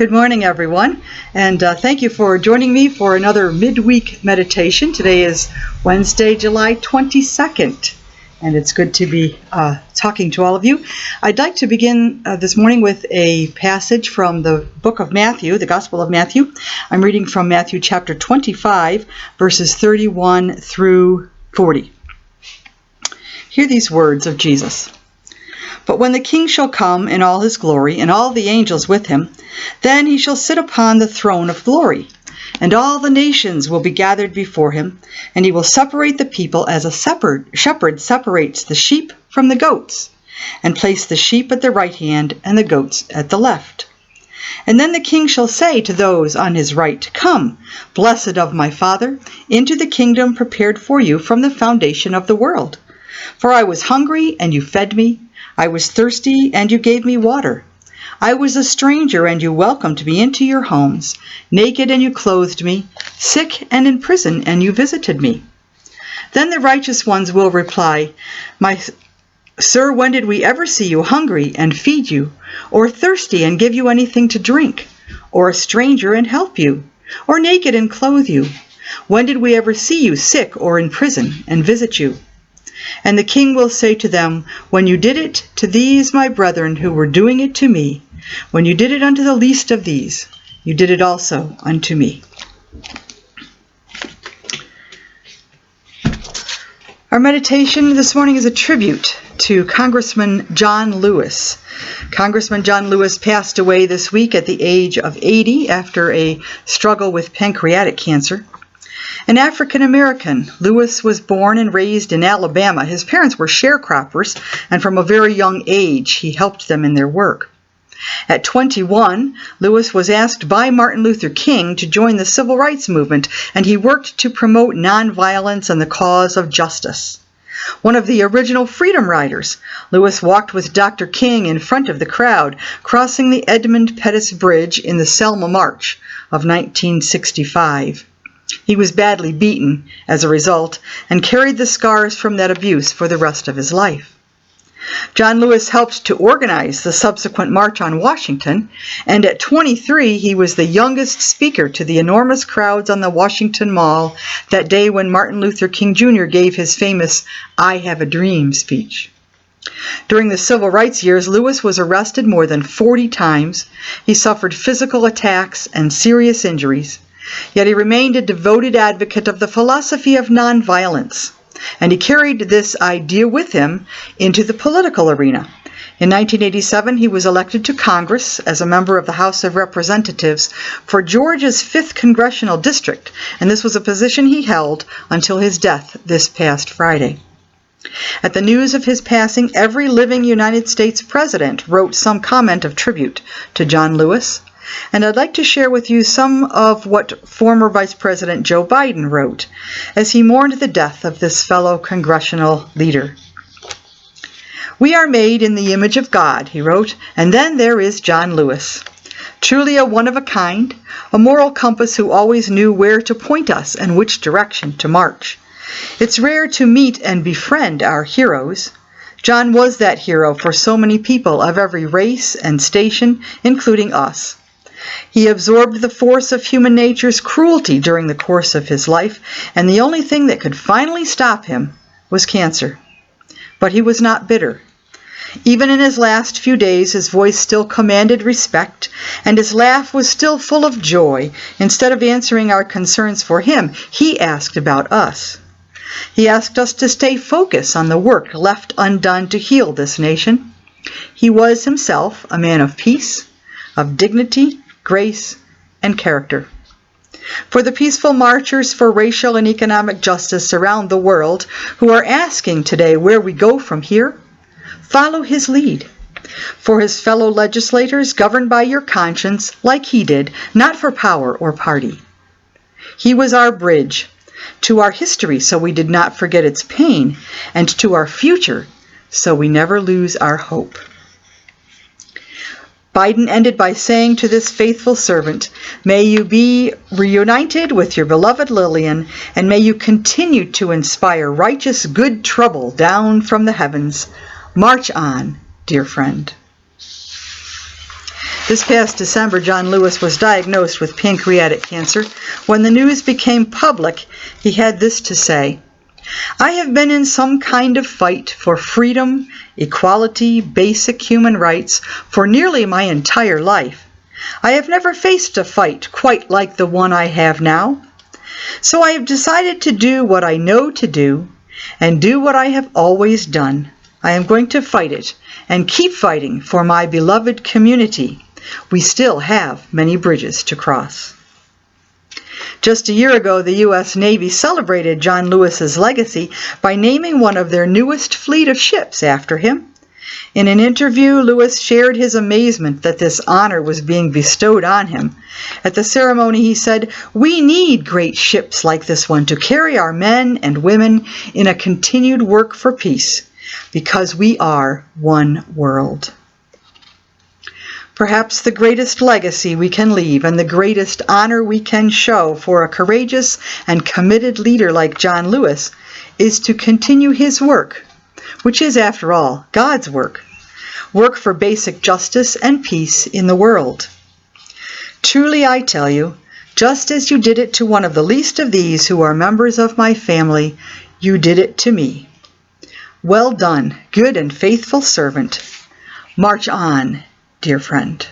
Good morning, everyone, and thank you for joining me for another midweek meditation. Today is Wednesday, July 22nd, and it's good to be talking to all of you. I'd like to begin this morning with a passage from the book of Matthew, the Gospel of Matthew. I'm reading from Matthew chapter 25, verses 31 through 40. Hear these words of Jesus. But when the King shall come in all his glory, and all the angels with him, then he shall sit upon the throne of glory, and all the nations will be gathered before him, and he will separate the people as a shepherd separates the sheep from the goats, and place the sheep at the right hand and the goats at the left. And then the King shall say to those on his right, Come, blessed of my Father, into the kingdom prepared for you from the foundation of the world. For I was hungry, and you fed me. I was thirsty, and you gave me water. I was a stranger, and you welcomed me into your homes. Naked, and you clothed me. Sick and in prison, and you visited me. Then the righteous ones will reply, Sir, when did we ever see you hungry and feed you, or thirsty and give you anything to drink, or a stranger and help you, or naked and clothe you? When did we ever see you sick or in prison and visit you? And the King will say to them, When you did it to these my brethren who were doing it to me, when you did it unto the least of these, you did it also unto me. Our meditation this morning is a tribute to Congressman John Lewis. Congressman John Lewis passed away this week at the age of 80 after a struggle with pancreatic cancer. An African American, Lewis was born and raised in Alabama. His parents were sharecroppers, and from a very young age, he helped them in their work. At 21, Lewis was asked by Martin Luther King to join the civil rights movement, and he worked to promote nonviolence and the cause of justice. One of the original Freedom Riders, Lewis walked with Dr. King in front of the crowd, crossing the Edmund Pettus Bridge in the Selma March of 1965. He was badly beaten as a result and carried the scars from that abuse for the rest of his life. John Lewis helped to organize the subsequent March on Washington, and at 23 he was the youngest speaker to the enormous crowds on the Washington Mall that day when Martin Luther King Jr. gave his famous I Have a Dream speech. During the civil rights years, Lewis was arrested more than 40 times. He suffered physical attacks and serious injuries. Yet he remained a devoted advocate of the philosophy of nonviolence, and he carried this idea with him into the political arena. In 1987, he was elected to Congress as a member of the House of Representatives for Georgia's 5th Congressional District, and this was a position he held until his death this past Friday. At the news of his passing, every living United States president wrote some comment of tribute to John Lewis. And I'd like to share with you some of what former Vice President Joe Biden wrote as he mourned the death of this fellow congressional leader. We are made in the image of God, he wrote, and then there is John Lewis. Truly a one-of-a-kind, a moral compass who always knew where to point us and which direction to march. It's rare to meet and befriend our heroes. John was that hero for so many people of every race and station, including us. He absorbed the force of human nature's cruelty during the course of his life, and the only thing that could finally stop him was cancer. But he was not bitter. Even in his last few days, his voice still commanded respect, and his laugh was still full of joy. Instead of answering our concerns for him, he asked about us. He asked us to stay focused on the work left undone to heal this nation. He was himself a man of peace, of dignity, grace, and character. For the peaceful marchers for racial and economic justice around the world who are asking today where we go from here, follow his lead. For his fellow legislators governed by your conscience like he did, not for power or party. He was our bridge to our history so we did not forget its pain, and to our future so we never lose our hope. Biden ended by saying to this faithful servant, May you be reunited with your beloved Lillian, and may you continue to inspire righteous good trouble down from the heavens. March on, dear friend. This past December, John Lewis was diagnosed with pancreatic cancer. When the news became public, he had this to say: "I have been in some kind of fight for freedom, equality, basic human rights for nearly my entire life. I have never faced a fight quite like the one I have now. So I have decided to do what I know to do and do what I have always done. I am going to fight it and keep fighting for my beloved community. We still have many bridges to cross." Just a year ago, the U.S. Navy celebrated John Lewis's legacy by naming one of their newest fleet of ships after him. In an interview, Lewis shared his amazement that this honor was being bestowed on him. At the ceremony, he said, "We need great ships like this one to carry our men and women in a continued work for peace, because we are one world." Perhaps the greatest legacy we can leave and the greatest honor we can show for a courageous and committed leader like John Lewis is to continue his work, which is, after all, God's work for basic justice and peace in the world. Truly, I tell you, just as you did it to one of the least of these who are members of my family, you did it to me. Well done, good and faithful servant. March on, dear friend.